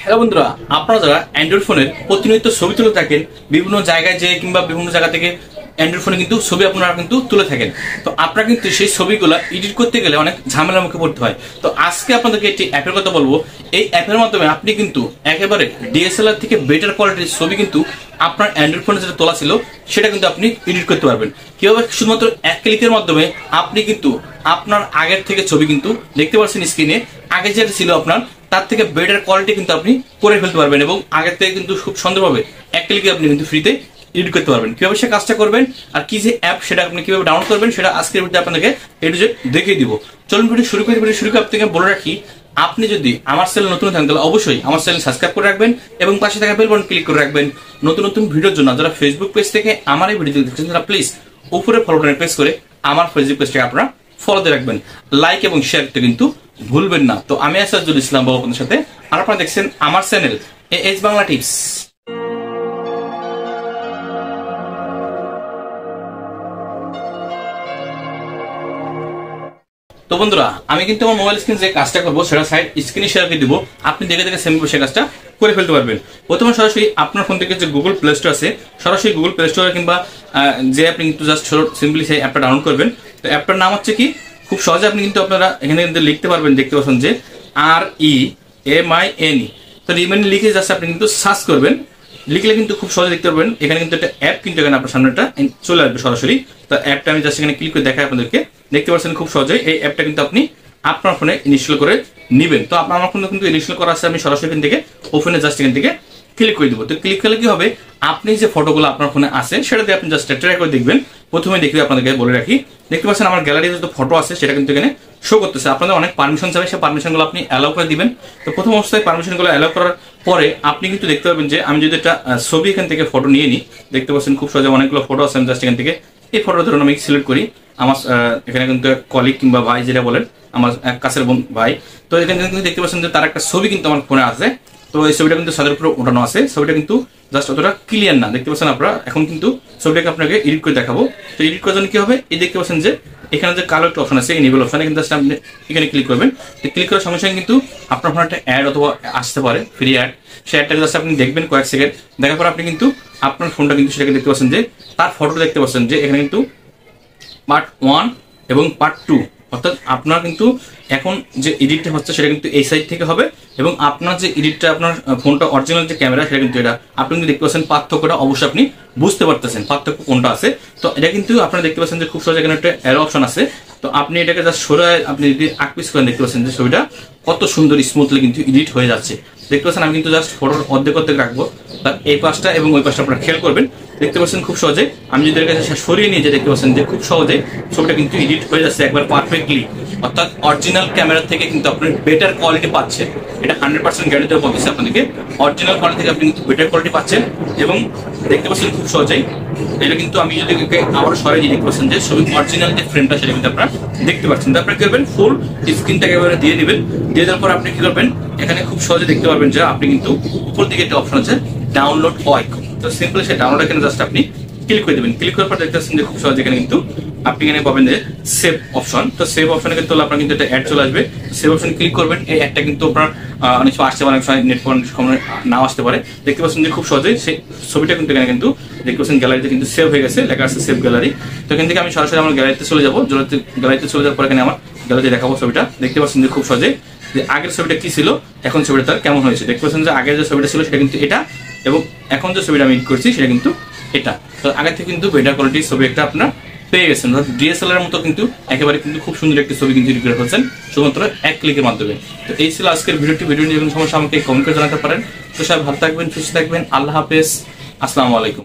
Hello বন্ধুরা, আপনারা যারা অ্যান্ড্রয়েড ফোনের প্রতিনিয়ত ছবি তুলে থাকেন, বিভিন্ন জায়গায় যে কিংবা বিভিন্ন জায়গা থেকে অ্যান্ড্রয়েড ফোনে কিন্তু ছবি আপনারা কিন্তু তুলে থাকেন, তো আপনারা কিন্তু সেই ছবিগুলো এডিট করতে গেলে অনেক ঝামেলার মুখে পড়তে হয়। তো আজকে আপনাদেরকে একটি অ্যাপের কথা বলবো। এই অ্যাপের মাধ্যমে আপনি কিন্তু একেবারে ডিএসএলআর থেকে বেটার কোয়ালিটির ছবি কিন্তু আপনার অ্যান্ড্রয়েড ফোনে যেটা তোলা ছিল সেটা কিন্তু আপনি এডিট করতে পারবেন। কিভাবে? শুধুমাত্র এক ক্লিকের মাধ্যমে আপনি কিন্তু আপনার আগের থেকে ছবি কিন্তু দেখতে পাচ্ছেন স্ক্রিনে, আগে যেটা ছিল আপনার তার থেকে বেটার কোয়ালিটি কিন্তু আপনি করে ফেলতে পারবেন এবং আগের থেকে কিন্তু খুব সুন্দরভাবে এক ক্লিকে আপনি কিন্তু ফ্রিতে এডিট করতে পারবেন। কিভাবে সে কাজটা করবেন আর কি যে অ্যাপ সেটা আপনি কিভাবে ডাউনলোড করবেন সেটা আজকের ভিডিওতে আপনাদেরকে এ টু জেড দেখিয়ে দিব। চলুন ভিডিও শুরু করি। ভিডিও শুরু করে আপনাকে বলে রাখি, আপনি যদি আমার চ্যানেল নতুন থাকেন তাহলে অবশ্যই আমার চ্যানেল সাবস্ক্রাইব করে রাখবেন এবং পাশে থাকা বেল বাটন ক্লিক করে রাখবেন নতুন নতুন ভিডিওর জন্য। যারা ফেসবুক পেজ থেকে আমার এই ভিডিও দেখছেন তারা প্লিজ উপরে ফলো বাটনে প্রেস করে আমার ফেসবুক পেজটাকে আপনারা ফলোতে রাখবেন, লাইক এবং শেয়ার করতে কিন্তু ভুলবেন না। তো আমি আসাদুল ইসলাম বাবু আপনাদের সাথে, আর আপনারা দেখছেন আমার চ্যানেল এএস বাংলা টিপস। তো বন্ধুরা, আমি কিন্তু আমার মোবাইল স্ক্রিন যে কাজটা করবো সেটা সাইড স্ক্রিনে শেয়ার করে দিব, আপনি দেখে দেখে সেম সে কাজটা করে ফেলতে পারবেন। প্রথমে সরাসরি আপনার ফোন থেকে যে গুগল প্লে স্টোর আছে, সরাসরি গুগল প্লে স্টোরে কিংবা যে আপনি কিন্তু জাস্ট সিম্পলি সেই অ্যাপটা ডাউনলোড করবেন। তো অ্যাপটার নাম হচ্ছে কি, খুব সহজে আপনি কিন্তু আপনারা এখানে কিন্তু লিখতে পারবেন, দেখতে পাচ্ছেন যে REMINE। তো রিমাইন লিখে জাস্ট আপনি কিন্তু সার্চ করবেন, লিখলে কিন্তু খুব সহজে দেখতে পারবেন এখানে কিন্তু একটা অ্যাপ কিন্তু এখানে আপনার সামনে চলে আসবে সরাসরি। তো অ্যাপটা আমি জাস্ট এখানে ক্লিক করে দেখাই আপনাদেরকে, দেখতে পাচ্ছেন খুব সহজে এই অ্যাপটা কিন্তু আপনি আপনার ফোনে ইনস্টল করে নেবেন। তো আমার ফোনে কিন্তু ইনস্টল করা আছে, আমি সরাসরি এখান থেকে ওপেনে জাস্ট এখান থেকে ক্লিক করে দেবো। তো ক্লিক করলে কি হবে, আপনি যে ফটোগুলো আপনার ফোনে আছে সেটা দিয়ে আপনি জাস্ট ট্রাই করে দেখবেন। প্রথমে দেখবে আপনাদেরকে বলে রাখি, দেখতে পাচ্ছেন আমার গ্যালারিতে যে ফটো আছে সেটা কিন্তু এখানে শো করতেছে। আপনাদের অনেক পারমিশন চাবে, সেই পারমিশনগুলো আপনি অ্যালাউ করে দিবেন। তো প্রথম অবস্থায় পারমিশনগুলো অ্যালাউ করার পরে আপনি কিন্তু দেখতে পাবেন যে আমি যদি একটা ছবি এখান থেকে ফটো নিয়ে নিই, দেখতে পাচ্ছেন খুব সহজে অনেকগুলো ফটো আছে। আমি জাস্ট এখান থেকে এই ফটো ধরুন আমি সিলেক্ট করি, আমার এখানে কিন্তু কলিগ কিংবা ভাই যেটা বলেন আমার এক কাছের ভাই। তো এখানে কিন্তু দেখতে পাচ্ছেন যে তার একটা ছবি কিন্তু আমার ফোনে আছে। তো এই ছবিটা কিন্তু সাদের উপরে ওঠানো আছে, ছবিটা কিন্তু জাস্ট অতটা ক্লিয়ার না, দেখতে পাচ্ছেন আপনারা। এখন কিন্তু ছবিটাকে আপনাকে এডিট করে দেখাবো। তো এডিট করার জন্য কি হবে, এই দেখতে পাচ্ছেন যে এখানে যে কালো একটা অপশন আছে, এনেবল অপশন, কিন্তু জাস্ট আপনি এখানে ক্লিক করবেন। তো ক্লিক করার সঙ্গে সঙ্গে কিন্তু আপনার ফোনে একটা অ্যাড অথবা আসতে পারে, ফ্রি অ্যাড। সেই অ্যাডটাকে জাস্ট আপনি দেখবেন কয়েক সেকেন্ড, দেখার পর আপনি কিন্তু আপনার ফোনটা কিন্তু সেটাকে দেখতে পাচ্ছেন যে তার ফটোটা দেখতে পাচ্ছেন যে এখানে কিন্তু পার্ট 1 এবং পার্ট 2, অর্থাৎ আপনার কিন্তু এখন যে এডিটটা হচ্ছে সেটা কিন্তু এই সাইড থেকে হবে এবং আপনার যে এডিটটা আপনার ফোনটা অরিজিনাল যে ক্যামেরা সেটা কিন্তু এটা আপনি কিন্তু দেখতে পাচ্ছেন পার্থক্যটা অবশ্যই আপনি বুঝতে পারতেছেন পার্থক্য কোনটা আছে। তো এটা কিন্তু আপনারা দেখতে পাচ্ছেন যে খুব সহজে এখানে একটা অ্যারো অপশন আছে। তো আপনি এটাকে জাস্ট সরায় আপনি যদি আকপিস করেন, দেখতে পাচ্ছেন যে ছবিটা কত সুন্দর স্মুথলি কিন্তু এডিট হয়ে যাচ্ছে। দেখতে পাচ্ছেন আমি কিন্তু জাস্ট ফটোর অর্ধেক অর্ধেক রাখবো, তার এই পাশটা এবং ওই পাশটা আপনারা খেয়াল করবেন। দেখতে পাচ্ছেন খুব সহজে আমি যদি এর কাছে সরিয়ে নিয়ে যাই, দেখতে পাচ্ছেন যে খুব সহজে ছবিটা কিন্তু এডিট হয়ে যাচ্ছে একবার পারফেক্টলি, অর্থাৎ অরিজিনাল ক্যামেরা থেকে কিন্তু আপনি বেটার কোয়ালিটি পাচ্ছেন। এটা 100% গ্যারান্টি বলতেছে আপনাদেরকে, অরিজিনাল কোয়ালিটি থেকে আপনি কিন্তু বেটার কোয়ালিটি পাচ্ছেন। এবং দেখতে পাচ্ছেন খুব সহজেই এটা কিন্তু আমি যদি আবার সরাই দিয়ে দেখতে পাচ্ছেন যে ছবি অরিজিনাল যে ফ্রেমটা সেটা কিন্তু আপনারা দেখতে পাচ্ছেন। তো আপনি কি করবেন, ফুল স্ক্রিনটাকে একেবারে দিয়ে দিবেন, দিয়ে দেওয়ার পর আপনি কি করবেন, এখানে খুব সহজে দেখতে পারবেন যে আপনি কিন্তু উপর দিকে একটা অপশন আছে ডাউনলোড ওয়াইক। তো সিম্পল সেই ডাউনলোড এখানে জাস্ট আপনি ক্লিক করে দেবেন। ক্লিক করার পর দেখতে পাচ্ছেন যে খুব সহজে এখানে কিন্তু আপনি এখানে পাবেন যে সেভ অপশন। তো সেভ অপশনে কিন্তু আপনার কিন্তু একটা অ্যাড চলে আসবে, সেভ অপশনে ক্লিক করবেন। এই অ্যাডটা কিন্তু আপনার অনেক সময় আসতে পারে, অনেক সময় নেট নাও আসতে পারে। দেখতে পাচ্ছেন যে খুব সহজেই সেই ছবিটা কিন্তু এখানে কিন্তু দেখতে পাচ্ছেন গ্যালারিতে কিন্তু সেভ হয়ে গেছে, লেখা আছে সেভ গ্যালারি। তো এখান থেকে আমি সরাসরি আমার গ্যালারিতে চলে যাবো। গ্যালারিতে চলে যাওয়ার পর এখানে আমার গ্যালারিতে দেখাবো ছবিটা। দেখতে পাচ্ছেন যে খুব সহজে যে আগের ছবিটা কি ছিল, এখন ছবিটা তার কেমন হয়েছে। দেখতে পাচ্ছেন যে আগের যে ছবিটা ছিল সেটা কিন্তু এটা, এবং এখন যে ছবিটা আমি এডিট করছি সেটা কিন্তু এটা। তো আগে থেকে কিন্তু বেটার কোয়ালিটির ছবি একটা আপনার পেয়ে গেছেন, ডিএসএলআর মতো কিন্তু একেবারে কিন্তু খুব সুন্দর একটি ছবি কিন্তু এডিট করে ফেলছেন শুধুমাত্র এক ক্লিকের মাধ্যমে। তো এই ছিল আজকের ভিডিওটি। ভিডিও নিয়ে কোনো সমস্যা আমাকে কমেন্ট করে জানাতে পারেন। তো সবাই ভালো থাকবেন, সুস্থ থাকবেন। আল্লাহ হাফেজ, আসসালামু আলাইকুম।